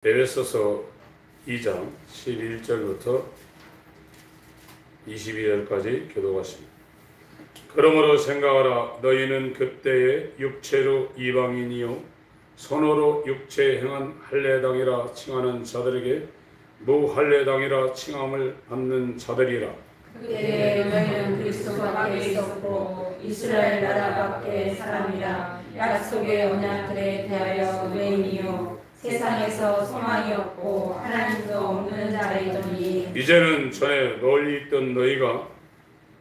에베소서 2장 11절부터 22절까지 교독하십니다. 그러므로 생각하라. 너희는 그때에 육체로 이방인이요 손으로 육체에 행한 할례당이라 칭하는 자들에게 무할례당이라 칭함을 받는 자들이라. 그때 너희는 그리스도 밖에 있었고 이스라엘 나라 밖의 사람이라. 약속의 언약들에 대하여 외인이요 세상에서 소망이 없고 하나님도 없는 자이더니 이제는 전에 멀리 있던 너희가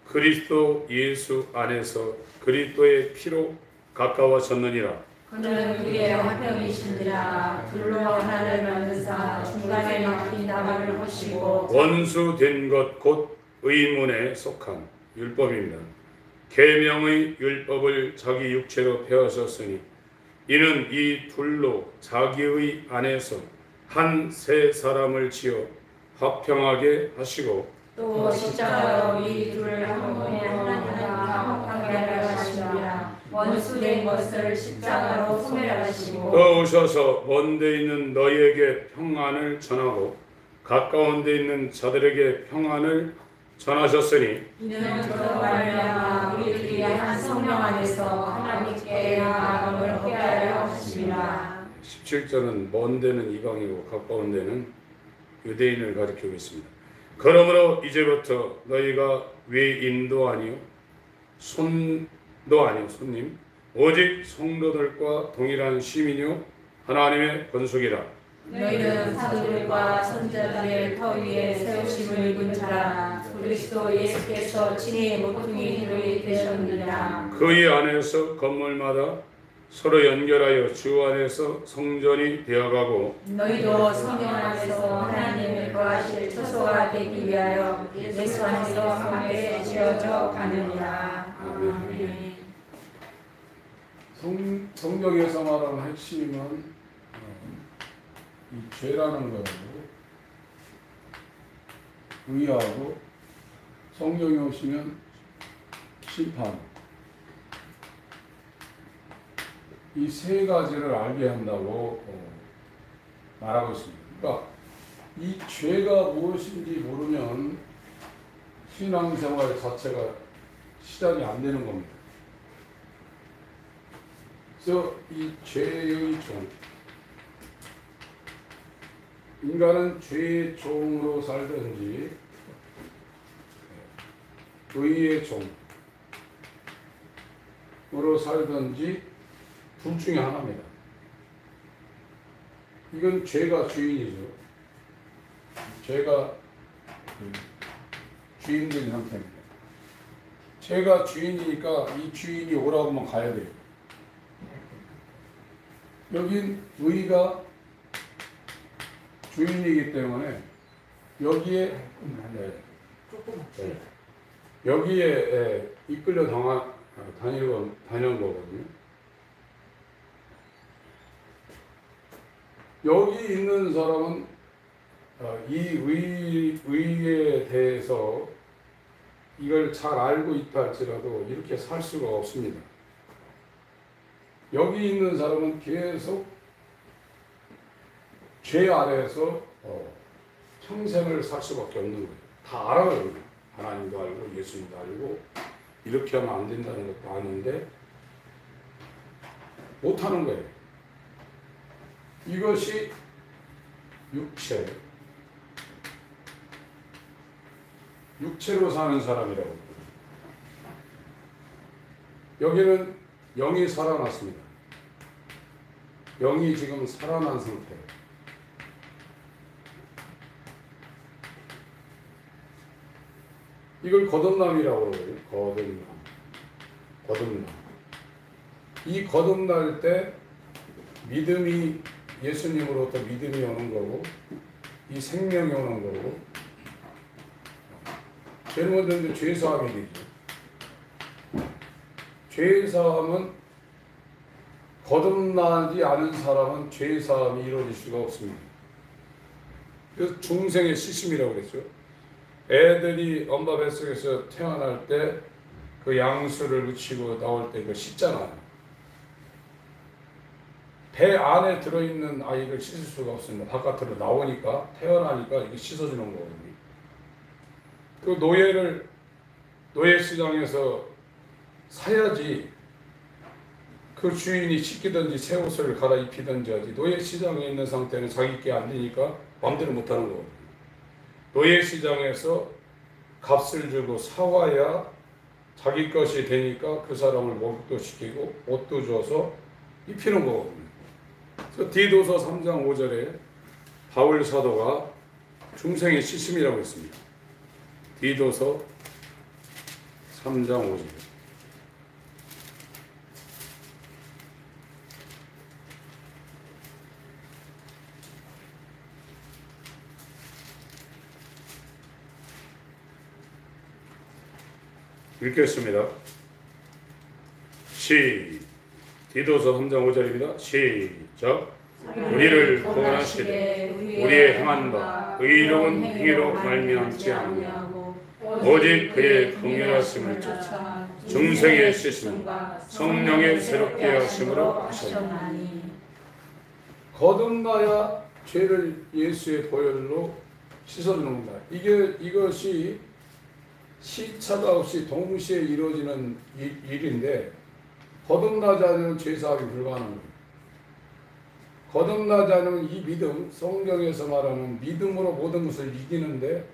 그리스도 예수 안에서 그리스도의 피로 가까워졌느니라. 그는 우리의 화평이시니라. 둘로 하나를 만드사 중간에 막힌 다발을 허시고 원수 된 것 곧 의문에 속한 율법입니다. 계명의 율법을 자기 육체로 폐하셨으니 이는 이 둘로 자기의 안에서 한 세 사람을 지어 화평하게 하시고 또 십자가로 이 둘을 한 몸에 하나님과 화평하게 하시니라. 원수된 것을 십자가로 소멸하시고 또 오셔서 먼 데 있는 너희에게 평안을 전하고 가까운 데 있는 자들에게 평안을 전하셨으니 이는 그로 말미암아 우리들이 한 성령 안에서 하나님께 나아감을 얻게 하려 하심이라. 17절은 먼 데는 이방이고 가까운 데는 유대인을 가리키고 있습니다. 그러므로 이제부터 너희가 외인도 아니요 손도 아니요 손님 오직 성도들과 동일한 시민이요 하나님의 권속이라. 너희는 사도들과 선자들의 터 위에 세우심을 입은 자라. 그리스도 예수께서 친히 모퉁이 돌이 되셨느니라. 그의 안에서 건물마다 서로 연결하여 주 안에서 성전이 되어가고 너희도 성령 안에서 하나님을 거하실 처소가 되기 위하여 예수 안에서 함께 지어져 가느니라. 아멘. 성경에서 말하는 핵심은 이 죄라는 거고 의하고 성경에 오시면 심판 이 세 가지를 알게 한다고 말하고 있습니다. 그러니까 이 죄가 무엇인지 모르면 신앙생활 자체가 시작이 안 되는 겁니다. 그래서 이 죄의 종, 인간은 죄의 종으로 살든지 의의 종으로 살든지 둘 중에 하나입니다. 이건 죄가 주인이죠. 죄가 주인된 상태입니다. 죄가 주인이니까 이 주인이 오라고 하면 가야 돼요. 여긴 의가 주인이기 때문에 여기에 여기에 이끌려 다니는 거거든요. 여기 있는 사람은 이 의에 대해서 이걸 잘 알고 있다 할지라도 이렇게 살 수가 없습니다. 여기 있는 사람은 계속 죄 아래에서 평생을 살 수밖에 없는 거예요. 다 알아요. 하나님도 알고 예수님도 알고 이렇게 하면 안 된다는 것도 아는데 못하는 거예요. 이것이 육체로 사는 사람이라고. 여기는 영이 살아났습니다. 영이 지금 살아난 상태예요. 이걸 거듭남이라고 그래요. 거듭남. 이 거듭날 때 믿음이 예수님으로부터 믿음이 오는 거고 이 생명이 오는 거고 죄는 먼저 죄사함이 되죠. 죄사함은 거듭나지 않은 사람은 죄사함이 이루어질 수가 없습니다. 그래서 중생의 시심이라고 그랬죠. 애들이 엄마 뱃속에서 태어날 때 그 양수를 묻히고 나올 때 이거 씻잖아요. 배 안에 들어있는 아이를 씻을 수가 없습니다. 바깥으로 나오니까, 태어나니까 이게 씻어주는 거거든요. 그 노예 시장에서 사야지 그 주인이 씻기든지 새 옷을 갈아입히든지 하지, 노예 시장에 있는 상태는 자기 게 안 되니까 마음대로 못하는 거거든요. 노예 시장에서 값을 주고 사와야 자기 것이 되니까 그 사람을 목욕도 시키고 옷도 줘서 입히는 거거든요. 그래서 디도서 3장 5절에 바울 사도가 중생의 씻음이라고 했습니다. 디도서 3장 5절. 읽겠습니다. 디도서 3장 5절입니다. 시작. 우리를 구원하시되 우리의 행한 바 의로운 행위로 말미암지 아니하고 오직 그의 긍휼하심을 쫓아 중생의 씻음과 성령의 새롭게 하심으로 하셨나니. 거듭나야 죄를 예수의 보혈로 씻어주는다. 이것이 시차가 없이 동시에 이루어지는 일인데, 거듭나지 않으면 죄사함이 불가능한 거예요. 거듭나지 않으면 이 믿음, 성경에서 말하는 믿음으로 모든 것을 이기는데,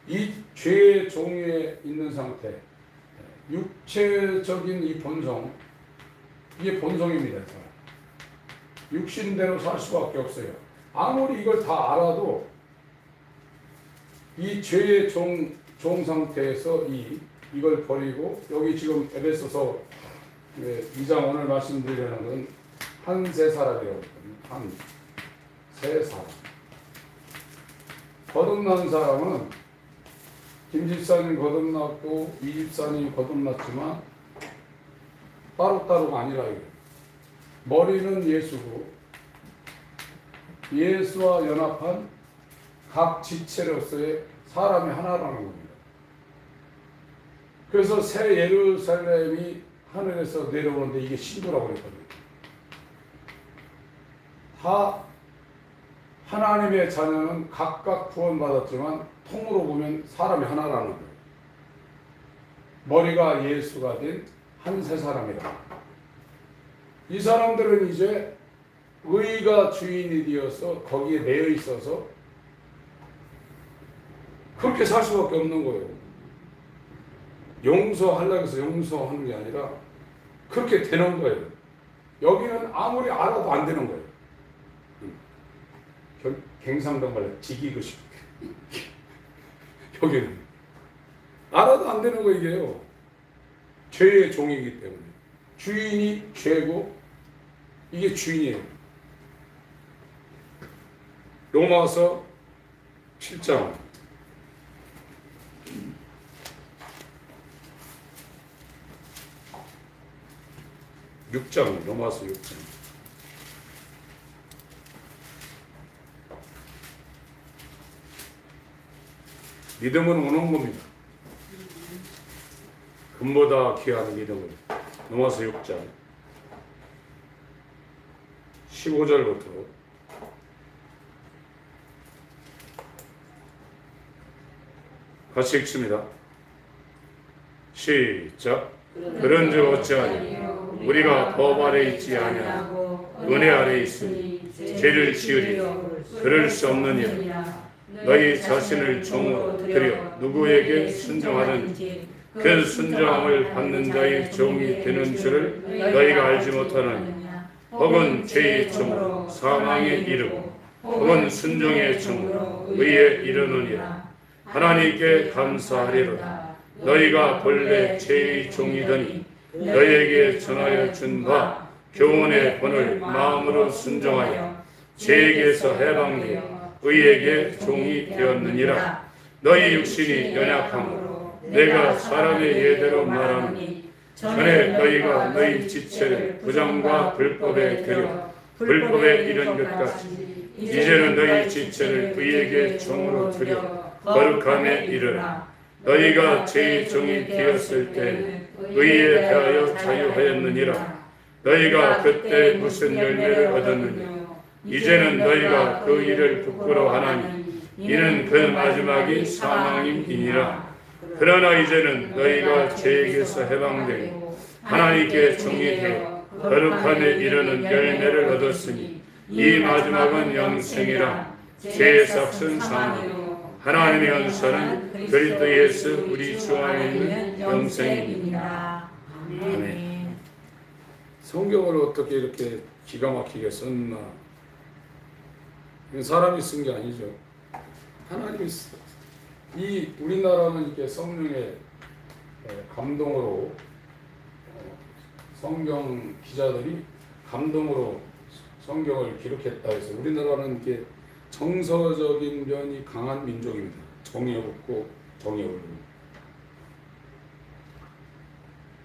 이 죄의 종에 있는 상태, 육체적인 이 본성, 이게 본성입니다. 육신대로 살 수밖에 없어요. 아무리 이걸 다 알아도 이 죄의 종 상태에서 이걸 버리고, 여기 지금 에베소서 2장 오늘 말씀드리려는 건 한 세 사람이라고 했거든요. 한 세 사람. 거듭난 사람은 김 집사님 거듭났고 이 집사님 거듭났지만 따로따로가 아니라 이거예요. 머리는 예수고 예수와 연합한 각 지체로서의 사람이 하나라는 겁니다. 그래서 새 예루살렘이 하늘에서 내려오는데 이게 신부라고 그랬거든요. 다 하나님의 자녀는 각각 구원받았지만 통으로 보면 사람이 하나라는 거예요. 머리가 예수가 된 한 세 사람이다. 이 사람들은 이제 의가 주인이 되어서 거기에 매여 있어서 그렇게 살 수밖에 없는 거예요. 용서하려고 해서 용서하는 게 아니라 그렇게 되는 거예요. 여기는 아무리 알아도 안 되는 거예요. 갱상도 말로 지기고싶 여기는 알아도 안 되는 거 이게요. 죄의 종이기 때문에. 주인이 죄고 이게 주인이에요. 로마서 7장 6장 로마서 6장 믿음은 오는 겁니다. 금보다 귀한 믿음을. 로마서 6장 15절부터 같이 읽습니다. 시작. 그런즉 어찌하리 우리가 법 아래 있지 아니하고 은혜 아래 있으니 죄를 지으리 그럴 수 없느니라. 너희 자신을 종으로 드려 누구에게 순종하든지 그 순종함을 받는 자의 종이 되는 줄을 너희가 알지 못하느냐. 혹은 죄의 종으로 사망에 이르고 혹은 순종의 종으로 의에 이르느니라. 하나님께 감사하리로다. 너희가 본래 죄의 종이더니 너희에게 전하여 준 바 교훈의 본을 마음으로 순종하여 죄에게서 해방되어 의에게 종이 되었느니라. 너희 육신이 연약함으로 내가 사람의 예대로 말하노니 전에 너희가 너희 지체를 부정과 불법에 들여 불법에 이른 것같이 이제는 너희 지체를 의에게 종으로 들여 거룩함에 이르라. 너희가 죄의 종이 되었을 때는 의에 대하여 자유하였느니라. 너희가 그때 무슨 열매를 얻었느냐? 이제는 너희가 그 일을 부끄러워하나니 이는 그 마지막이 사망임이니라. 그러나 이제는 너희가 죄에게서 해방되고 하나님께 정의되어 거룩함에 이르는 열매를 얻었으니 이 마지막은 영생이라. 죄의 삭은 사망이요 하나님의 연서는 그리스도 예수 우리 주 안에 있는 영생입니다. 아멘. 성경을 어떻게 이렇게 기가 막히게 썼나? 이건 사람이 쓴 게 아니죠. 하나님이 썼. 이 우리나라는 이렇게 성령의 감동으로 성경 기자들이 감동으로 성경을 기록했다 해서 우리나라는 이렇게 정서적인 면이 강한 민족입니다. 정이 없고 정이 없고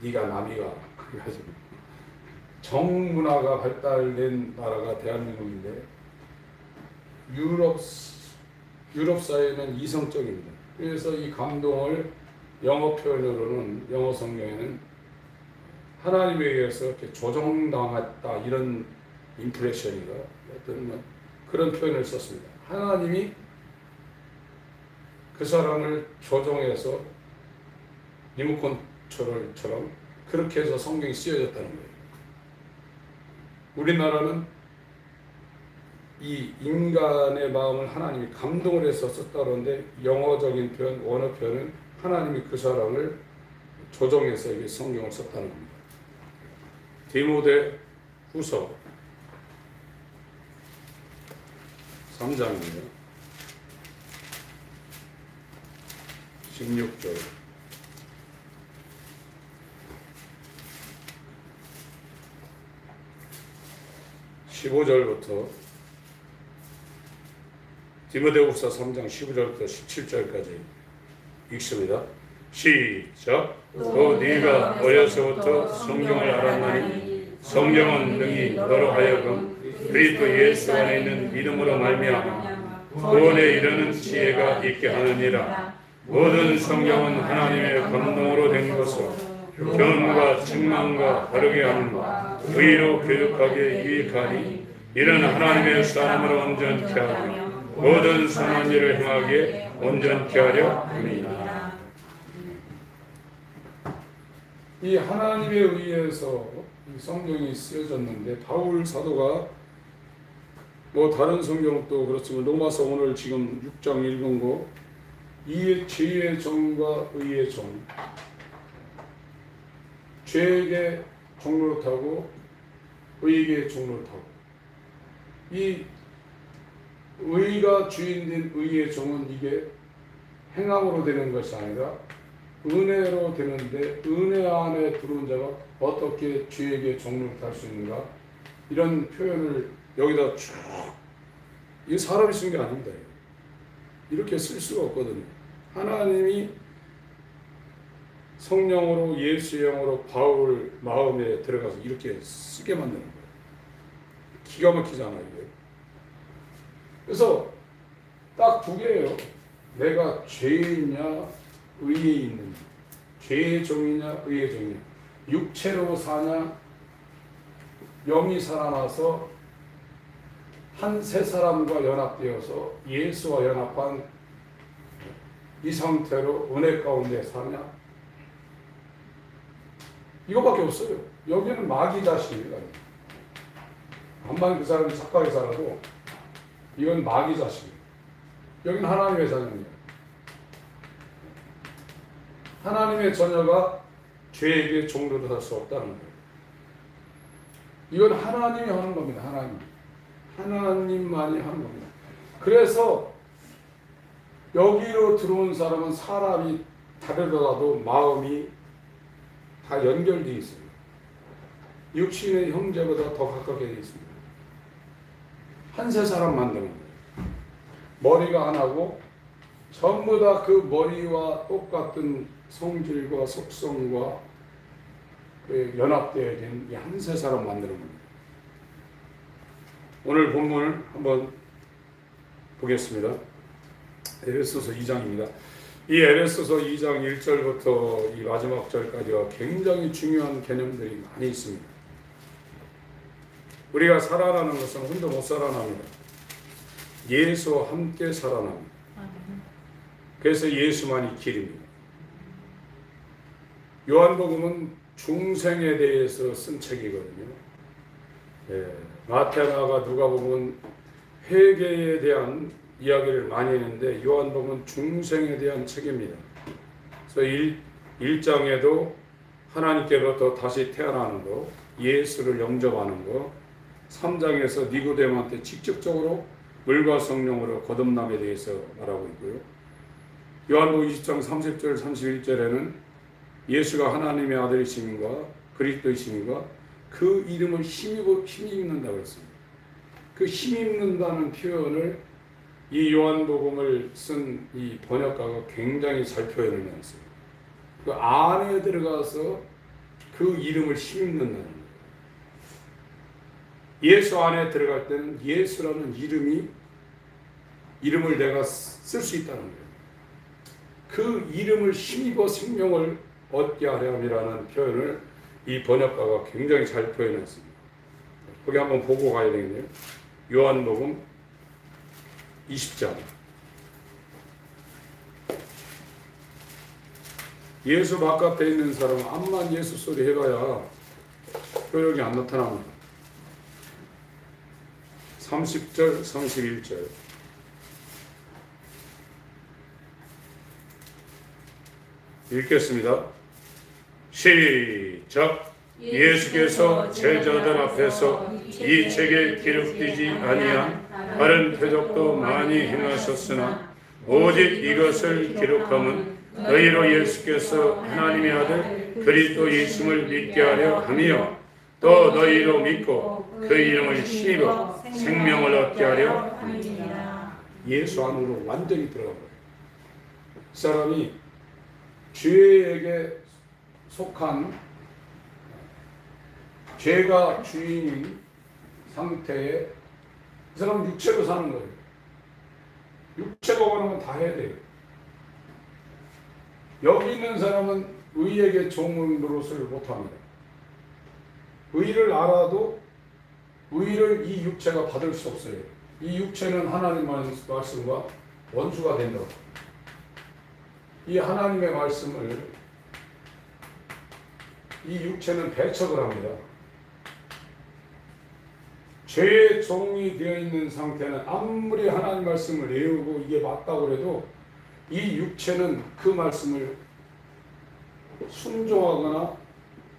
네가 남이가 그래가지고 정문화가 발달된 나라가 대한민국인데 유럽 사회는 이성적입니다. 그래서 이 감동을 영어 표현으로는 영어 성경에는 하나님에 의해서 이렇게 조종당했다 이런 임프레션인가 어떤 그런 표현을 썼습니다. 하나님이 그 사람을 조종해서 리모컨 처럼 그렇게 해서 성경이 쓰여졌다는 거예요. 우리나라는 이 인간의 마음을 하나님이 감동을 해서 썼다 그러는데 영어적인 표현, 원어 표현은 하나님이 그 사람을 조종해서 이게 성경을 썼다는 겁니다. 디모데 후서 3장이에요. 16절 15절부터 디모데후서 3장 15절부터 17절까지 읽습니다. 시작. 또 네가 어려서부터 성경을 알았나니 성경은 능히 너로 하여금 그리스도 예수 안에 있는 믿음으로 말미암아 구원에 이르는 지혜가 있게 하느니라. 모든 성경은 하나님의 감동으로 된 것으로 교훈과 책망과 바르게 함과 의로 교육하기에 유익하니 이는 하나님의 사람을 온전케 하고 모든 선한 일을 행하기에 온전케 하려 함이니라. 이 하나님에 의해서 이 성경이 쓰여졌는데 바울 사도가 뭐 다른 성경도 그렇지만 로마서 오늘 지금 6장 읽은 거 이 죄의 종과 의의 종 죄에게 종노릇하고 의에게 종노릇하고 이 의가 주인된 의의 종은 이게 행함으로 되는 것이 아니라 은혜로 되는데 은혜 안에 들어온 자가 어떻게 죄에게 종노릇할 수 있는가 이런 표현을 여기다 쭉 이 사람이 쓴 게 아닙니다. 이렇게 쓸 수가 없거든요. 하나님이 성령으로 예수의 영으로 바울 마음에 들어가서 이렇게 쓰게 만드는 거예요. 기가 막히잖아요. 이게. 그래서 딱 두 개예요. 내가 죄이냐 의에 있느냐, 죄의 종이냐 의의 종이냐, 육체로 사냐 영이 살아나서 한 세 사람과 연합되어서 예수와 연합한 이 상태로 은혜 가운데 사냐 이거밖에 없어요. 여기는 마귀 자식입니다. 한번 그 사람이 착하게 살아도 이건 마귀 자식이에요. 여기는 하나님의 자녀입니다. 하나님의 자녀가 죄에게 종로를 할 수 없다는 거예요. 이건 하나님이 하는 겁니다. 하나님만이 하는 겁니다. 그래서 여기로 들어온 사람은 사람이 다르더라도 마음이 다 연결되어 있습니다. 육신의 형제보다 더 가깝게 되어 있습니다. 한 세 사람 만드는 거예요. 머리가 하나고 전부 다 그 머리와 똑같은 성질과 속성과 연합되어진 이 한 세 사람 만드는 겁니다. 오늘 본문을 한번 보겠습니다. 에베소서 2장입니다. 이 에베소서 2장 1절부터 이 마지막 절까지와 굉장히 중요한 개념들이 많이 있습니다. 우리가 살아나는 것은 혼자 못 살아납니다. 예수와 함께 살아납니다. 그래서 예수만이 길입니다. 요한복음은 중생에 대해서 쓴 책이거든요. 마태나가 누가복음은 회개에 대한 이야기를 많이 했는데 요한복음은 중생에 대한 책입니다. 그래서 1장에도 하나님께로부터 다시 태어나는 거, 예수를 영접하는 거, 3장에서 니고데모한테 직접적으로 물과 성령으로 거듭남에 대해서 말하고 있고요. 요한복음 20장 30절 31절에는 예수가 하나님의 아들이심인가 그리스도이심인가 그 이름을 힘입는다고 그랬습니다. 그 힘입는다는 표현을 이 요한복음을 쓴 이 번역가가 굉장히 잘 표현을 했어요. 그 안에 들어가서 그 이름을 힘입는다는 거예요. 예수 안에 들어갈 때는 예수라는 이름을 내가 쓸 수 있다는 거예요. 그 이름을 힘입어 생명을 얻게 하렴이라는 표현을 이 번역가가 굉장히 잘 표현했습니다. 거기 한번 보고 가야 되겠네요. 요한복음 20장. 예수 바깥에 있는 사람은 암만 예수 소리 해봐야 효력이 안 나타납니다. 30절 31절 읽겠습니다. 시작. 예수께서 제자들 앞에서 이 책에 기록되지 아니한 다른 표적도 많이 행하셨으나 오직 이것을 기록함은 너희로 예수께서 하나님의 아들 그리스도이심을 믿게 하려 함이요 또 너희로 믿고 그 이름을 힘입어 생명을 얻게 하려 함이니라. 예수 안으로 완전히 들어간 거예요. 그 사람이 죄에게 속한 죄가 주인인 상태에 그 사람은 육체로 사는 거예요. 육체가 원하면 다 해야 돼요. 여기 있는 사람은 의에게 종을 노릇을 못합니다. 의를 알아도 의를 이 육체가 받을 수 없어요. 이 육체는 하나님 말씀과 원수가 된다고. 이 하나님의 말씀을 이 육체는 배척을 합니다. 죄의 종이 되어 있는 상태는 아무리 하나님 말씀을 외우고 이게 맞다고 해도 이 육체는 그 말씀을 순종하거나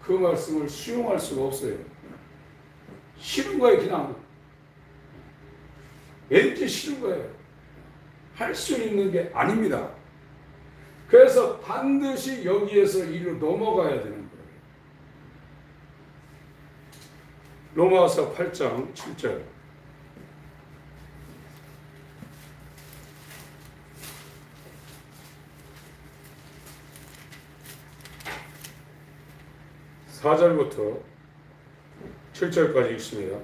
그 말씀을 수용할 수가 없어요. 싫은 거예요. 그냥 왠지 싫은 거예요. 할 수 있는 게 아닙니다. 그래서 반드시 여기에서 이리로 넘어가야 되는 거예요. 로마서 8장 7절 (4절부터) 7절까지 읽습니다.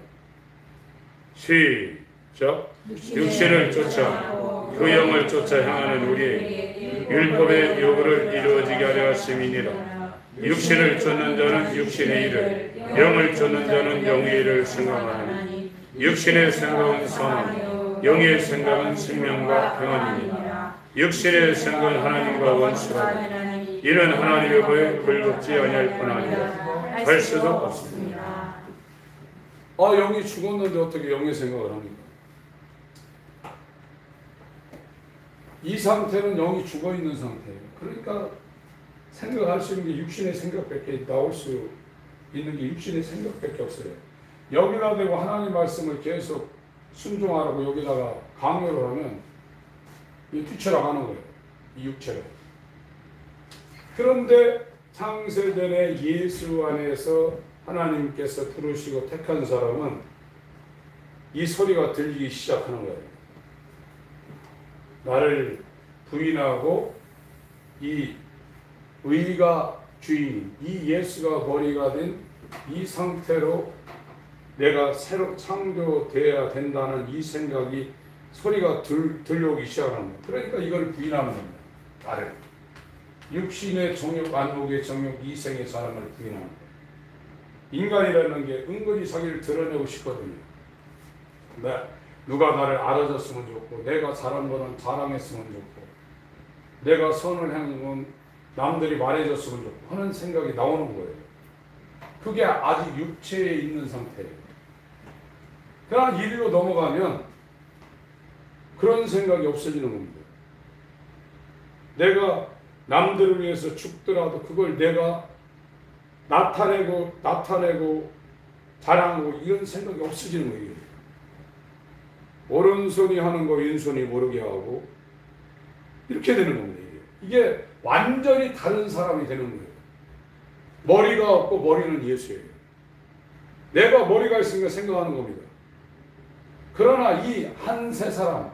시작. 육신을 쫓아 그 영을 쫓아 향하는 우리에게 율법의 요구를 이루어지게 하려 하심이니라. 육신을 쫓는 자는 육신의 일을, 영을 쫓는 자는 영의 일을 생각하나니 육신의 생각은 선함, 영의 생각은 생명과 평안이니라. 육신의 생각은 하나님과 원수하니 이는 하나님의 보에 굴복지 아니할 뿐 아니라 할 수도 없습니다. 영이 죽었는데 어떻게 영의 생각을 합니까? 이 상태는 영이 죽어있는 상태예요. 그러니까 생각할 수 있는 게 육신의 생각밖에 나올 수 있는 게 육신의 생각밖에 없어요. 여기다 대고 하나님 말씀을 계속 순종하라고 여기다가 강요를 하면 뛰쳐나가는 거예요. 이 육체로. 그런데 창세전에 예수 안에서 하나님께서 부르시고 택한 사람은 이 소리가 들리기 시작하는 거예요. 나를 부인하고 이 의가 주인, 이 예수가 머리가 된 이 상태로 내가 새로 창조되어야 된다는 이 생각이 소리가 들려오기 시작하는 거예요. 그러니까 이걸 부인하는 겁니다. 나를. 육신의 정욕, 안목의 정욕, 이생의 사람을 부인하는 거예요. 인간이라는 게 은근히 자기를 드러내고 싶거든요. 누가 나를 알아줬으면 좋고, 내가 잘한 거는 자랑했으면 좋고, 내가 선을 행한 남들이 말해줬으면 좋고 하는 생각이 나오는 거예요. 그게 아직 육체에 있는 상태예요. 그러나 이리로 넘어가면 그런 생각이 없어지는 겁니다. 내가 남들을 위해서 죽더라도 그걸 내가 나타내고 자랑하고 이런 생각이 없어지는 거예요. 오른손이 하는 거 왼손이 모르게 하고 이렇게 되는 겁니다. 이게 완전히 다른 사람이 되는 거예요. 머리가 없고 머리는 예수예요. 내가 머리가 있으니까 생각하는 겁니다. 그러나 이 한 세 사람,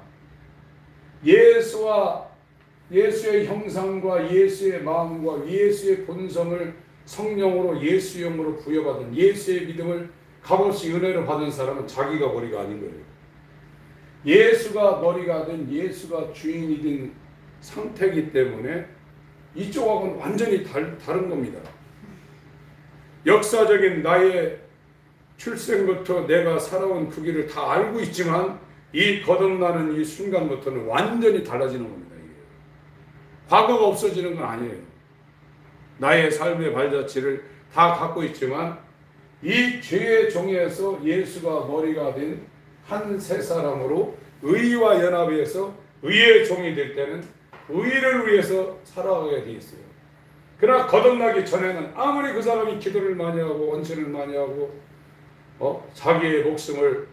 예수의 형상과 예수의 마음과 예수의 본성을 성령으로 예수형으로 부여받은 예수의 믿음을 값없이 은혜로 받은 사람은 자기가 머리가 아닌 거예요. 예수가 머리가 된, 예수가 주인이 된 상태이기 때문에 이쪽하고는 완전히 다른 겁니다. 역사적인 나의 출생부터 내가 살아온 그 길을 다 알고 있지만 이 거듭나는 이 순간부터는 완전히 달라지는 겁니다. 이게. 과거가 없어지는 건 아니에요. 나의 삶의 발자취를 다 갖고 있지만 이 죄의 종에서 예수가 머리가 된 한 세 사람으로 의와 연합해서 의의 종이 될 때는 의를 위해서 살아가게 돼 있어요. 그러나 거듭나기 전에는 아무리 그 사람이 기도를 많이 하고 원천을 많이 하고 자기의 목숨을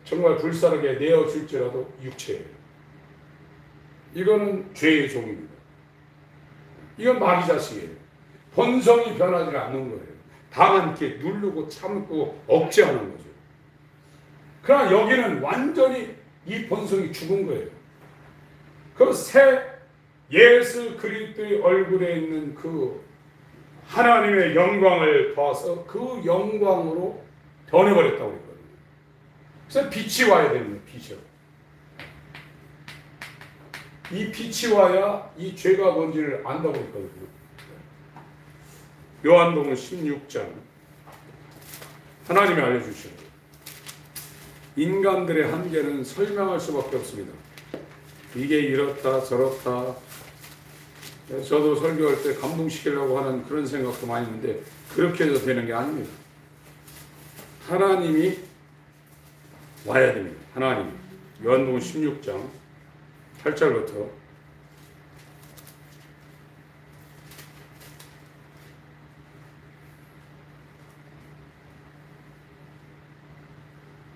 정말 불사르게 내어줄지라도 육체예요. 이거는 죄의 종입니다. 이건 마귀 자식이에요. 본성이 변하지 않는 거예요. 다만 이렇게 누르고 참고 억제하는 거죠. 그러나 여기는 완전히 이 본성이 죽은 거예요. 그 새 예수 그리스도의 얼굴에 있는 그 하나님의 영광을 봐서 그 영광으로 변해버렸다고 그랬거든요. 그래서 빛이 와야 되는 거예요. 빛이요. 이 빛이 와야 이 죄가 뭔지를 안다고 했거든요. 요한복음 16장 하나님이 알려주셔요. 인간들의 한계는 설명할 수밖에 없습니다. 이게 이렇다 저렇다. 저도 설교할 때 감동시키려고 하는 그런 생각도 많이 있는데 그렇게 해서 되는 게 아닙니다. 하나님이 와야 됩니다. 하나님이. 요한복음 16장 8절부터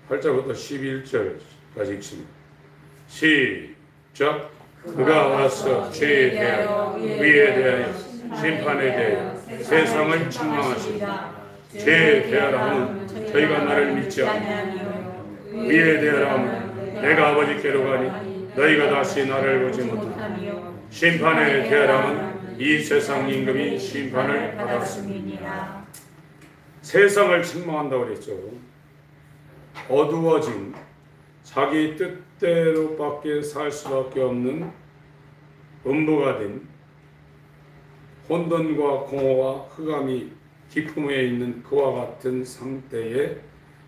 8절부터 11절까지 읽습니다. 시작. 그가 와서 죄에 대하여 의에 대하여 심판에 대하여 세상을 책망하시다. 죄에 대하라 하면 저희가 나를 믿지 않고 의에 대하라 하면 내가 아버지께로 가니 너희가 다시 나를 보지 못하며 심판에 대하라 하면 이 세상 임금이 심판을 받았습니다. 세상을 책망한다고 그랬죠. 어두워진 자기 뜻대로밖에 살 수밖에 없는 음부가 된 혼돈과 공허와 흑암이 깊음에 있는 그와 같은 상태에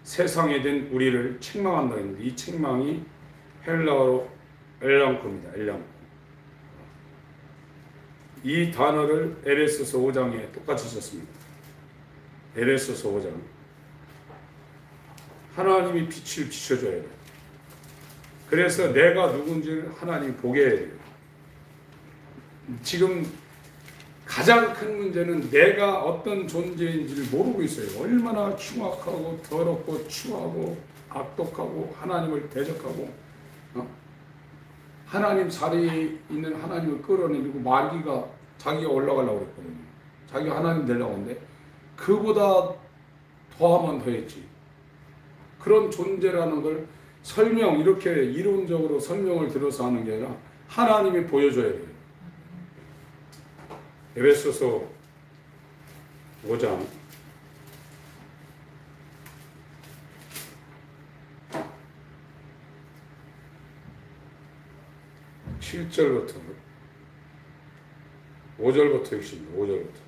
세상에 된 우리를 책망한다 했는데 이 책망이 헬라어로 엘랑코입니다. 엘랑코. 이 단어를 에베소서 5장에 똑같이 썼습니다. 에베소서 5장. 하나님이 빛을 비춰줘야 돼요. 그래서 내가 누군지를 하나님이 보게 해야 돼요. 지금 가장 큰 문제는 내가 어떤 존재인지를 모르고 있어요. 얼마나 흉악하고 더럽고 추하고 악독하고 하나님을 대적하고 하나님 자리에 있는 하나님을 끌어내리고 마귀가 자기가 올라가려고 그랬거든요. 자기가 하나님 되려고 하는데 그보다 더하면 더했지. 그런 존재라는 걸 설명, 이렇게 이론적으로 설명을 들어서 하는 게 아니라 하나님이 보여줘야 돼요. 에베소서 5장 7절부터 5절부터 읽습니다. 5절부터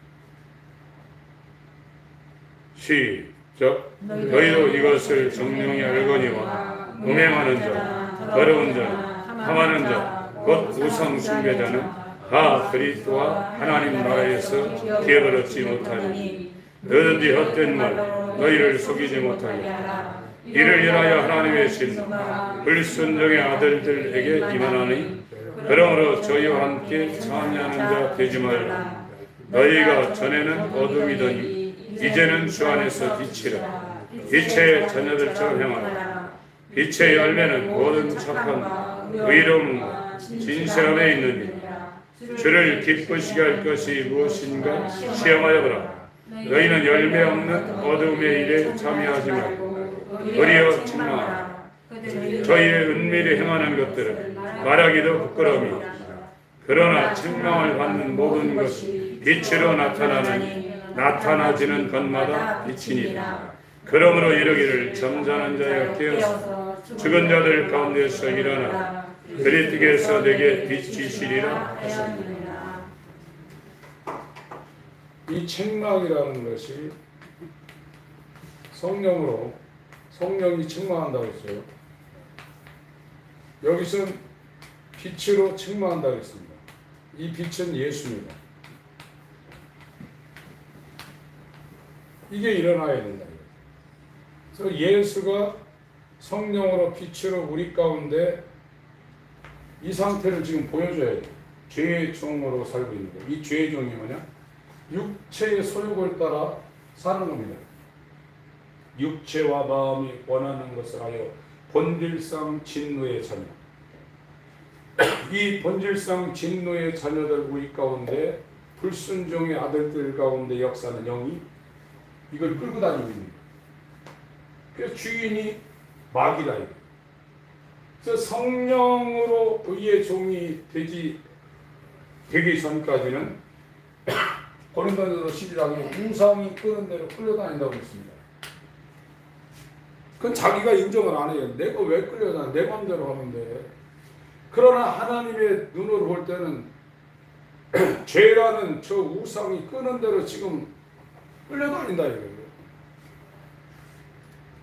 시작. 너희도 이것을 정령이 알거니와 음행하는 자, 더러운 자, 함하는 자, 곧 우상 숭배자는 다 그리스도와 하나님 나라에서 기업을 얻지 못하니 너희들이 헛된 말 너희를 속이지 못하게 이를 인하여 하나님의 신 불순종의 아들들에게 임하나니 그러므로 저희와 함께 참여하는 자 되지 말라. 너희가 전에는 어둠이더니 이제는 주 안에서 빛이라. 빛의 자녀들처럼 행하라. 빛의 열매는 모든 착함 의로움과 진실함에 있느니 주를 기쁘시게 할 것이 무엇인가 시험하여 보라. 너희는 열매 없는 어둠의 일에 참여하지 말고 도리어 책망하라. 저희의 은밀히 행하는 것들은 말하기도 부끄러움이 그러나 책망을 받는 모든 것이 빛으로 나타나느니 나타나지는 것마다 빛이니라. 그러므로 이르기를 잠자는 자여 깨어서 죽은 자들 가운데서 일어나 그리스도께서 내게 빛이시리라 하셨느니라. 이 책망이라는 것이 성령이 책망한다고 했어요. 여기서는 빛으로 책망한다고 했습니다. 이 빛은 예수입니다. 이게 일어나야 된다. 그래서 예수가 성령으로 빛으로 우리 가운데 이 상태를 지금 보여줘야 돼요. 죄의 종으로 살고 있는 거예요. 이 죄의 종이 뭐냐? 육체의 소욕을 따라 사는 겁니다. 육체와 마음이 원하는 것을 하여 본질상 진노의 자녀. 이 본질상 진노의 자녀들 우리 가운데 불순종의 아들들 가운데 역사는 영이 이걸 끌고 다니고 있는 거예요. 그래서 주인이 마귀다. 그래서 성령으로 의의 종이 되기 전까지는 고린도전서 11장에 우상이 끄는 대로 끌려다닌다고 했습니다. 그건 자기가 인정을 안 해요. 내가 왜 끌려다녀? 내 마음대로 하는데. 그러나 하나님의 눈으로 볼 때는 죄라는 저 우상이 끄는 대로 지금 끌려다닌다 이거예요.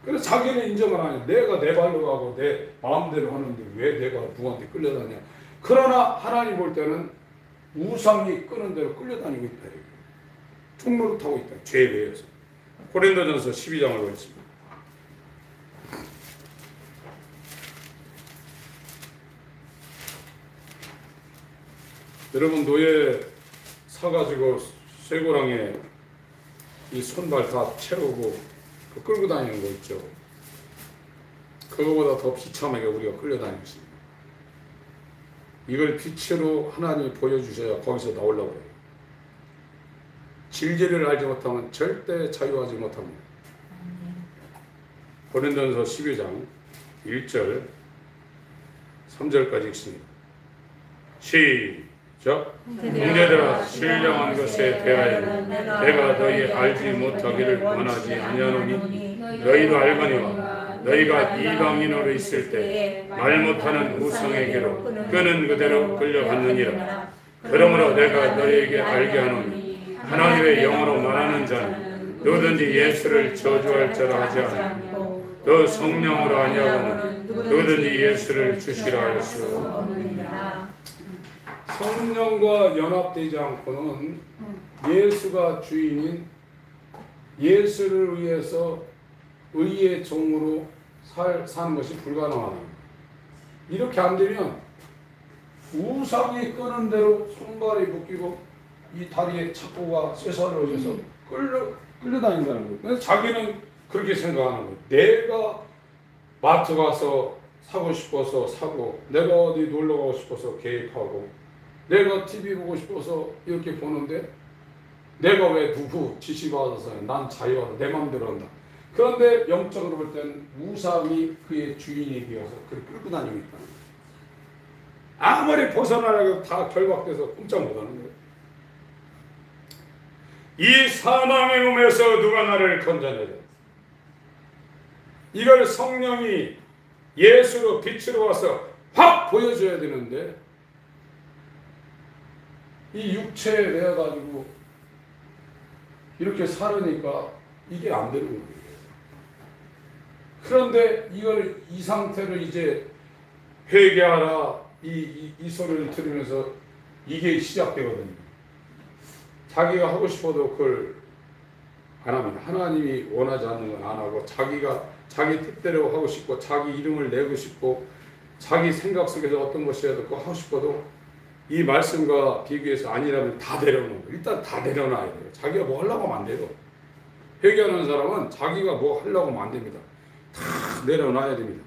그래서 자기는 인정을 안 해요. 내가 내 발로 가고 내 마음대로 하는데 왜 내가 누구한테 끌려다녀? 그러나 하나님 볼 때는 우상이 끄는 대로 끌려다니고 있다. 총로를 타고 있다. 죄에 대해서. 고린도전서 12장을 보겠습니다. 여러분 노예 사가지고 쇠고랑에 이 손발 다 채우고 그 끌고 다니는 거 있죠. 그거보다 더 비참하게 우리가 끌려다니고 있습니다. 이걸 빛으로 하나님이 보여주셔야 거기서 나오려고 해요. 진리를 알지 못하면 절대 자유하지 못합니다. 고린도전서 12장 1절 3절까지 읽습니다. 시작. 형제들아 신령한 것에 대하여는 내가 너희 알지 못하기를 원하지 아니하노니 너희도 알거니와 너희가 이방인으로 있을 때 말 못하는 우상에게로 끄는 그대로 끌려갔느니라. 그러므로 내가 너희에게 알게 하노니 하나님의 영으로 말하는 자는 누구든지 예수를 저주할 자라 하지 않고 또 성령으로 아니하고는 누구든지 예수를 주시라 할 수 없느니라. 성령과 연합되지 않고는 예수가 주인인 예수를 위해서 의의 종으로 사는 것이 불가능하다. 이렇게 안 되면 우상이 끄는 대로 손발이 묶이고 이 다리에 착고가 쇠사를 해서 끌려다닌다는 거예요. 그래서 자기는 그렇게 생각하는 거예요. 내가 마트 가서 사고 싶어서 사고, 내가 어디 놀러 가고 싶어서 계획하고, 내가 TV 보고 싶어서 이렇게 보는데 내가 왜 누구 지시받아서 난 자유하다 내 마음대로 한다. 그런데 영적으로 볼 때는 우상이 그의 주인이 되어서 그를 끌고 다니고 있다. 아무리 벗어나려고 다 결박돼서 꼼짝 못하는 거예요. 이 사망의 몸에서 누가 나를 건져내려? 이걸 성령이 예수로 빛으로 와서 확 보여줘야 되는데 이 육체에 내어가지고 이렇게 살으니까 이게 안 되는 거예요. 그런데 이 상태를 이제 회개하라 이 소리를 들으면서 이게 시작되거든요. 자기가 하고 싶어도 그걸 안 합니다. 하나님이 원하지 않는 건 안 하고 자기 뜻대로 하고 싶고 자기 이름을 내고 싶고 자기 생각 속에서 어떤 것이라도 그거 하고 싶어도 이 말씀과 비교해서 아니라면 다 내려놓는 거예요. 일단 다 내려놔야 돼요. 자기가 뭐 하려고 하면 안 돼요. 회개하는 사람은 자기가 뭐 하려고 하면 안 됩니다. 다 내려놔야 됩니다.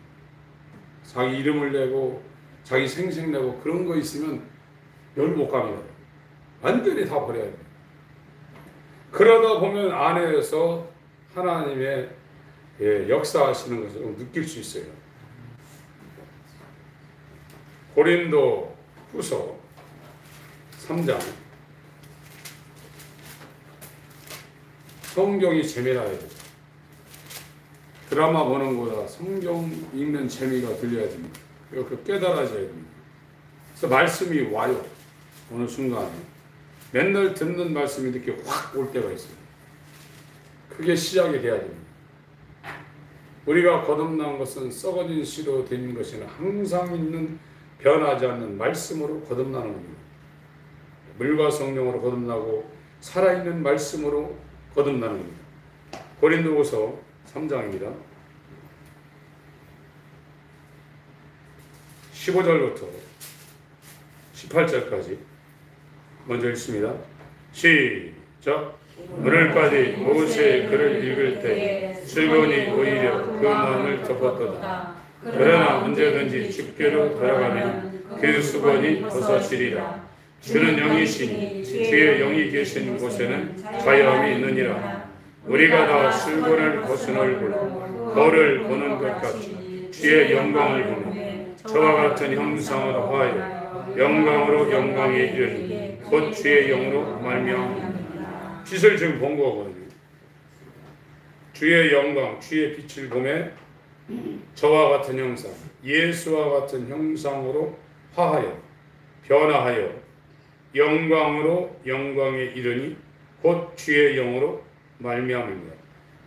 자기 이름을 내고 자기 생색 내고 그런 거 있으면 열 못 갑니다. 완전히 다 버려야 돼요. 그러다 보면 안에서 하나님의 역사하시는 것을 느낄 수 있어요. 고린도 후서 3장. 성경이 재미나야 돼요. 드라마 보는 거보다 성경 읽는 재미가 들려야 됩니다. 그리고 깨달아져야 됩니다. 그래서 말씀이 와요. 어느 순간에. 맨날 듣는 말씀이 이렇게 확 올 때가 있어요. 그게 시작이 돼야 됩니다. 우리가 거듭난 것은 썩어진 씨로 된 것이 아니라 항상 있는 변하지 않는 말씀으로 거듭나는 겁니다. 물과 성령으로 거듭나고 살아있는 말씀으로 거듭나는 겁니다. 고린도후서 3장입니다. 15절부터 18절까지 먼저 읽습니다. 시작. 오늘까지 모세의 글을 읽을 때 슬곤이 오히려 그 마음을 덮었도다. 그러나 언제든지 집궤로 돌아가면 그 수건이 벗어지리라. 주는 영이시니 주의 영이 계신 곳에는 자유함이 있느니라. 우리가 다 슬곤을 벗은 얼굴 거울을 보는 것 같이 주의 영광을 보며 저와 같은 형상으로 화하여 영광으로 영광에 이르니 곧 주의 영으로 말미암으리라. 빛을 지금 본 거거든요. 주의 영광, 주의 빛을 보며 저와 같은 형상, 예수와 같은 형상으로 화하여 변화하여 영광으로 영광에 이르니 곧 주의 영으로 말미암습니다.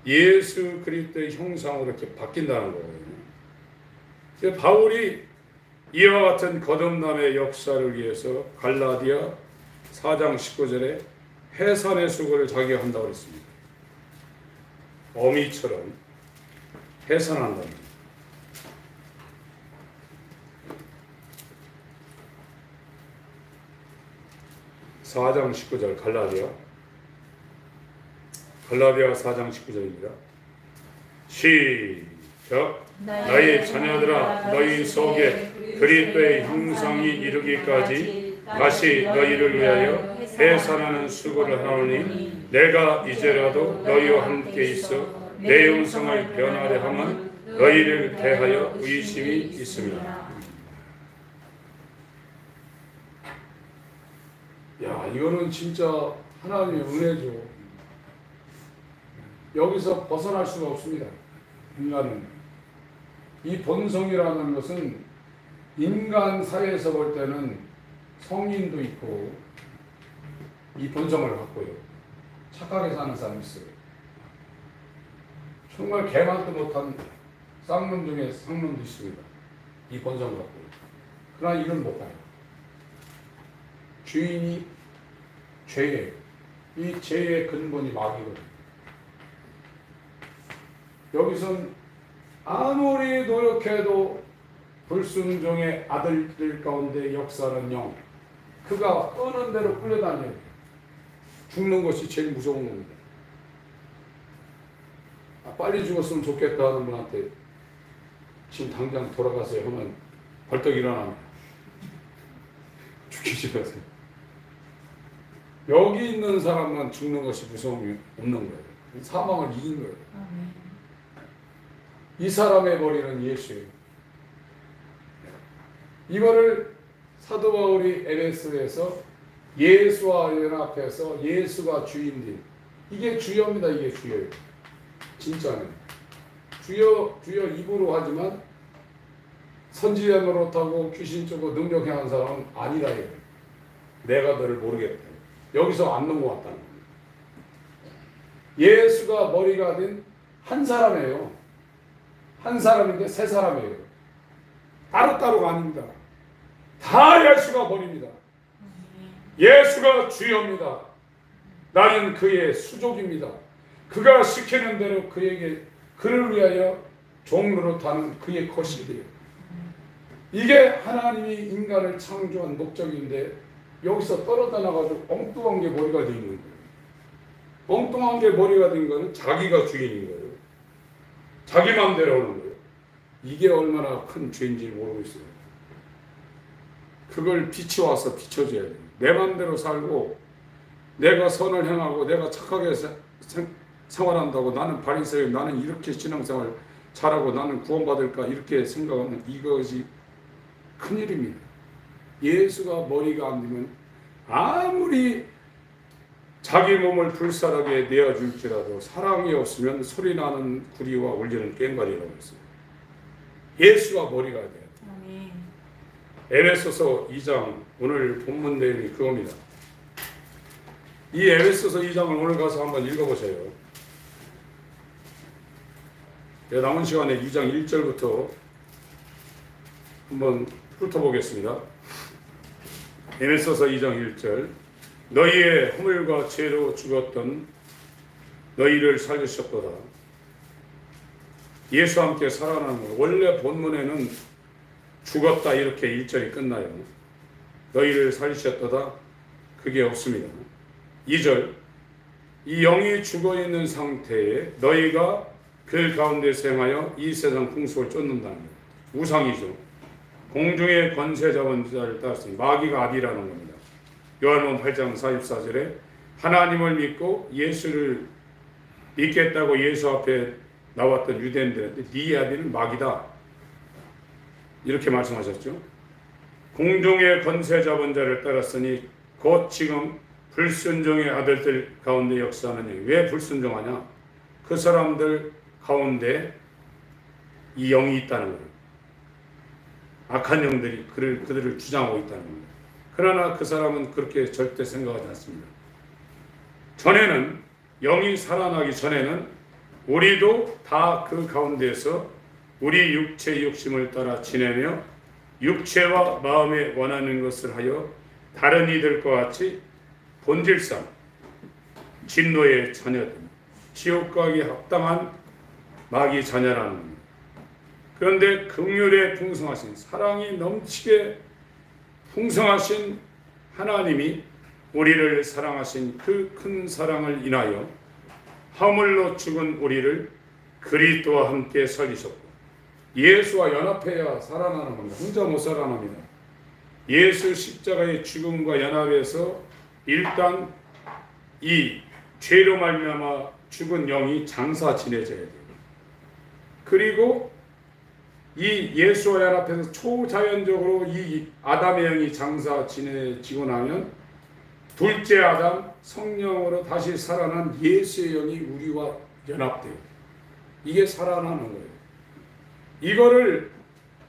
예수 그리스도의 형상으로 이렇게 바뀐다는 거거든요. 바울이 이와 같은 거듭남의 역사를 위해서 갈라디아 4장 19절에 해산의 수고를 자기가 한다고 했습니다. 어미처럼 해산한다. 4장 19절 갈라디아 4장 19절입니다. 시작. 너희 자녀들아 너희 속에 그리스도의 형상이 이르기까지 다시 너희를 위하여 해산하는 수고를 하오니 내가 이제라도 너희와 함께 있어 내 형상을 변하려 함은 너희를 대하여 의심이 있습니다. 야, 이거는 진짜 하나님의 은혜죠. 여기서 벗어날 수가 없습니다. 인간은 이 본성이라는 것은 인간 사회에서 볼 때는 성인도 있고 이 본성을 갖고요. 착하게 사는 사람이 있어요. 정말 개만도 못한 쌍놈 중에 상놈도 있습니다. 이 본성을 갖고요. 그러나 이건 못 가요. 주인이 죄예요. 이 죄의 근본이 마귀거든요. 여기선 아무리 노력해도 불순종의 아들들 가운데 역사하는 영, 그가 끄는 대로 끌려다녀요. 죽는 것이 제일 무서운 겁니다. 빨리 죽었으면 좋겠다 하는 분한테 지금 당장 돌아가세요 하면 벌떡 일어납니다. 죽이지 마세요. 여기 있는 사람만 죽는 것이 무서움이 없는 거예요. 사망을 이긴 거예요. 이 사람의 머리는 예수예요. 이거를 사도 바울이 에베소에서 예수와 연합해서 예수가 주인들, 이게 주여입니다. 이게 주여예요. 진짜는 주여 주여 입으로 하지만 선지자 노릇하고 귀신 쫓고 능력 행한 사람은 아니라 이거예요. 내가 너를 모르겠다. 여기서 안 넘어왔다는 겁니다. 예수가 머리가 된 한 사람이에요. 한 사람인데 세 사람이에요. 따로따로가 아닙니다. 다 예수가 머리입니다. 예수가 주여입니다. 나는 그의 수족입니다. 그가 시키는 대로 그에게 그를 위하여 종로로 타는 그의 것이래요. 이게 하나님이 인간을 창조한 목적인데 여기서 떨어져 나가지고 엉뚱한 게 머리가 되어 있는 거예요. 엉뚱한 게 머리가 된 거는 자기가 주인인 거예요. 자기 마음대로 하는 거예요. 이게 얼마나 큰 죄인지 모르고 있어요. 그걸 빛이 와서 비춰줘야 돼요. 내 마음대로 살고 내가 선을 행하고 내가 착하게 생활한다고 나는 바리새인, 나는 이렇게 신앙생활 잘하고 나는 구원받을까 이렇게 생각하는 이것이 큰일입니다. 예수가 머리가 안 되면 아무리 자기 몸을 불살하게 내어줄지라도 사랑이 없으면 소리나는 구리와 울리는 꽹과리라고 했어요. 예수가 머리가 돼요. 에베소서 2장 오늘 본문 내용이 그겁니다. 이 에베소서 2장을 오늘 가서 한번 읽어보세요. 남은 시간에 2장 1절부터 한번 훑어보겠습니다. 에베소서 2장 1절 너희의 허물과 죄로 죽었던 너희를 살리셨도다. 예수와 함께 살아나는 것. 원래 본문에는 죽었다 이렇게 1절이 끝나요. 너희를 살리셨도다 그게 없습니다. 2절 이 영이 죽어있는 상태에 너희가 그 가운데서 행하여 이 세상 풍속을 쫓는다는 것. 우상이죠. 공중의 권세 잡은 자를 따랐으니 마귀가 아비라는 겁니다. 요한복음 8장 44절에 하나님을 믿고 예수를 믿겠다고 예수 앞에 나왔던 유대인들한테 네 아비는 마귀다 이렇게 말씀하셨죠. 공중의 권세 잡은 자를 따랐으니 곧 지금 불순종의 아들들 가운데 역사하는 영이. 왜 불순종하냐? 그 사람들 가운데 이 영이 있다는 거예요. 악한 영들이 그들을 주장하고 있다는 겁니다. 그러나 그 사람은 그렇게 절대 생각하지 않습니다. 전에는 영이 살아나기 전에는 우리도 다 그 가운데서 우리 육체의 욕심을 따라 지내며 육체와 마음에 원하는 것을 하여 다른 이들과 같이 본질상 진노의 자녀들, 지옥 가기 합당한 마귀 자녀라는 겁니다. 그런데 긍휼에 풍성하신 사랑이 넘치게 풍성하신 하나님이 우리를 사랑하신 그 큰 사랑을 인하여 허물로 죽은 우리를 그리스도와 함께 살리셨고 예수와 연합해야 살아나는 겁니다. 혼자 못 살아납니다. 예수 십자가의 죽음과 연합해서 일단 이 죄로 말미암아 죽은 영이 장사 지내져야 돼요. 그리고 이 예수와 연합해서 초자연적으로 이 아담의 영이 장사 지내지고 나면 둘째 아담 성령으로 다시 살아난 예수의 영이 우리와 연합돼요. 이게 살아나는 거예요. 이거를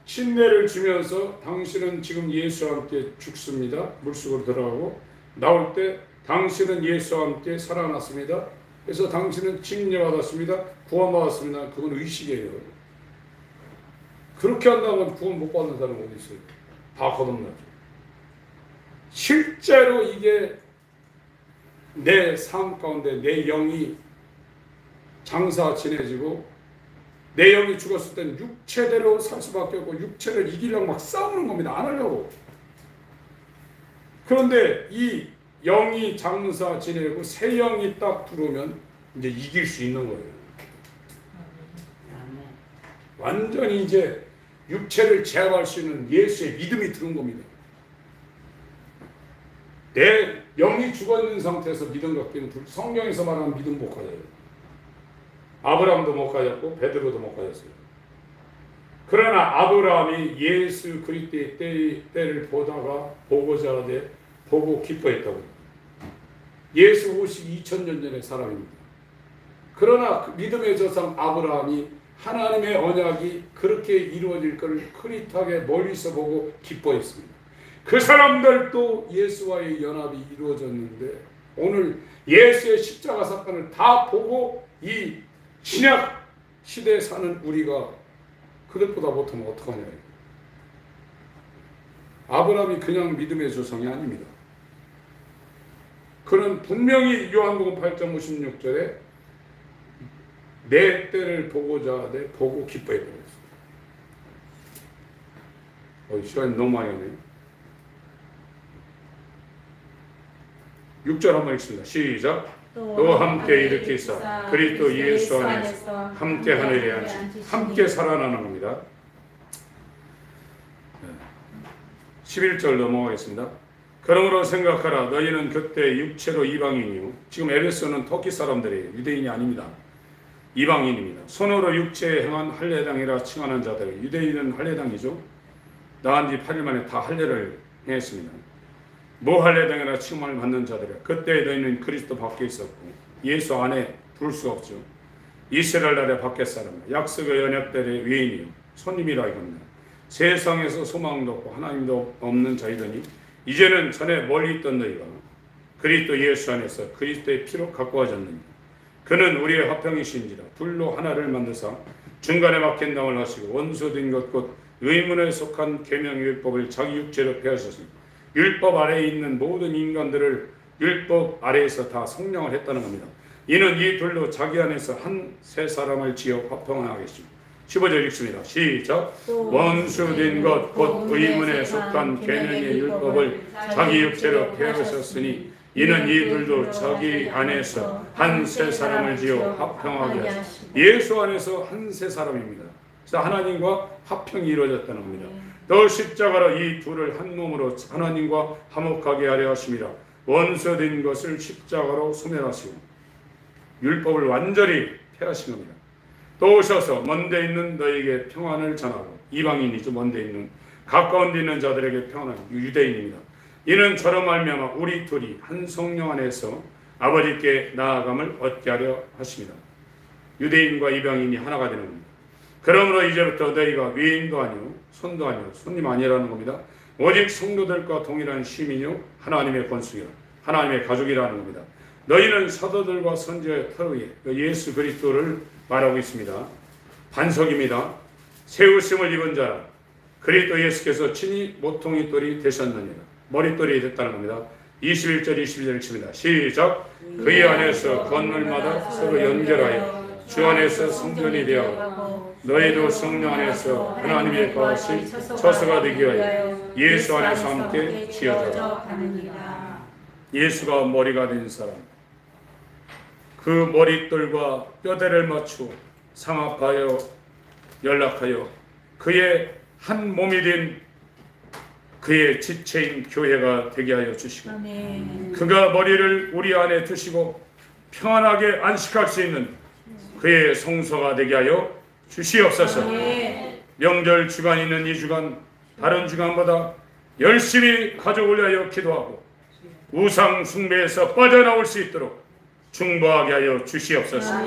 신뢰를 주면서 당신은 지금 예수와 함께 죽습니다. 물속으로 들어가고 나올 때 당신은 예수와 함께 살아났습니다. 그래서 당신은 칭례받았습니다. 구원받았습니다. 그건 의식이에요. 그렇게 한다면 구원 못 받는 사람은 어디 있어요? 다 거듭나죠. 실제로 이게 내 삶 가운데 내 영이 장사 지내지고 내 영이 죽었을 때는 육체대로 살 수밖에 없고 육체를 이기려고 막 싸우는 겁니다. 안 하려고. 그런데 이 영이 장사 지내고 새 영이 딱 들어오면 이제 이길 수 있는 거예요. 완전히 이제 육체를 제압할 수 있는 예수의 믿음이 들은 겁니다. 내 영이 죽어있는 상태에서 믿음 갖기는 성경에서 말하는 믿음 못 가져요. 아브라함도 못 가졌고 베드로도 못 가졌어요. 그러나 아브라함이 예수 그리스도의 때를 보고자 하되 보고 기뻐했다고. 예수 오시기 2000년 전의 사람입니다. 그러나 그 믿음의 조상 아브라함이 하나님의 언약이 그렇게 이루어질 것을 흐릿하게 멀리서 보고 기뻐했습니다. 그 사람들도 예수와의 연합이 이루어졌는데 오늘 예수의 십자가 사건을 다 보고 이 신약 시대에 사는 우리가 그것보다 못하면 어떡하냐. 아브라함이 그냥 믿음의 조상이 아닙니다. 그는 분명히 요한복음 8장 56절에 내 때를 보고자 하되 보고 기뻐해 버렸습니다. 시간이 너무 많이 하네요. 6절 한번 읽습니다. 시작. 또 함께 일으키사 그리스도 예수 안에서 함께 하늘에 앉히시니 함께 살아나는 겁니다. 11절 넘어가겠습니다. 그러므로 생각하라. 너희는 그때 육체로 이방인이요. 지금 에베소는 터키 사람들이에요. 유대인이 아닙니다. 이방인입니다. 손으로 육체에 행한 할례당이라 칭하는 자들. 유대인은 할례당이죠. 나은 지 8일 만에 다 할례를 행했습니다. 무할례당이라 칭함을 받는 자들이라. 그때 너희는 그리스도 밖에 있었고 예수 안에 둘 수 없죠. 이스라엘 나라의 밖에 사람, 약속의 언약들의 외인이요 손님이라 이겁니다. 세상에서 소망도 없고 하나님도 없는 자이더니 이제는 전에 멀리 있던 너희가 그리스도 예수 안에서 그리스도의 피로 가까워졌느니라. 그는 우리의 화평이신지라. 둘로 하나를 만드사 중간에 막힌 땅을 하시고 원수된 것 곧 의문에 속한 계명율법을 자기 육체로 폐하셨으니 율법 아래에 있는 모든 인간들을 율법 아래에서 다 성령을 했다는 겁니다. 이는 이 둘로 자기 안에서 한 세 사람을 지어 화평하겠습니다. 15절 읽습니다. 시작. 원수된 것 곧 의문에 속한 계명의 율법을 자기 육체로 폐하셨으니 이는 이 둘도 자기 안에서 한 세 사람을 지어 화평하게 하셨습니다. 예수 안에서 한 세 사람입니다. 그래서 하나님과 화평이 이루어졌다는 겁니다. 또 십자가로 이 둘을 한 몸으로 하나님과 화목하게 하려 하심이라. 원수된 것을 십자가로 소멸하시고 율법을 완전히 폐하신 겁니다. 또 오셔서 먼데 있는 너에게 평안을 전하고 이방인이죠. 먼데 있는 가까운 데 있는 자들에게 평안을 유대인입니다. 이는 저로 말미암아 우리 둘이 한 성령 안에서 아버지께 나아감을 얻게 하려 하십니다. 유대인과 이방인이 하나가 되는 겁니다. 그러므로 이제부터 너희가 외인도 아니요 손도 아니요 손님 아니라는 겁니다. 오직 성도들과 동일한 시민이요 하나님의 권속이라 하나님의 가족이라는 겁니다. 너희는 사도들과 선지자의 터 위에 예수 그리스도를 말하고 있습니다. 반석입니다. 세우심을 입은 자라. 그리스도 예수께서 친히 모퉁이 돌이 되셨느니라. 머릿돌이 됐다는 겁니다. 21절 22절 칩니다. 시작. 그의 안에서 건물마다 서로 연결하여 주 안에서 성전이 되어 너희도 성령 안에서 하나님의 거하실 처소가 되기 위하여 예수 안에서 함께 지어져라. 예수가 머리가 된 사람, 그 머릿돌과 뼈대를 맞추어 상합하여 연락하여 그의 한 몸이 된 그의 지체인 교회가 되게 하여 주시고 그가 머리를 우리 안에 두시고 평안하게 안식할 수 있는 그의 성소가 되게 하여 주시옵소서. 명절 주간 있는 이 주간 다른 주간보다 열심히 가족을 위하여 기도하고 우상 숭배에서 빠져나올 수 있도록 중보하게 하여 주시옵소서.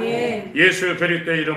예수 그리스도의 이름으로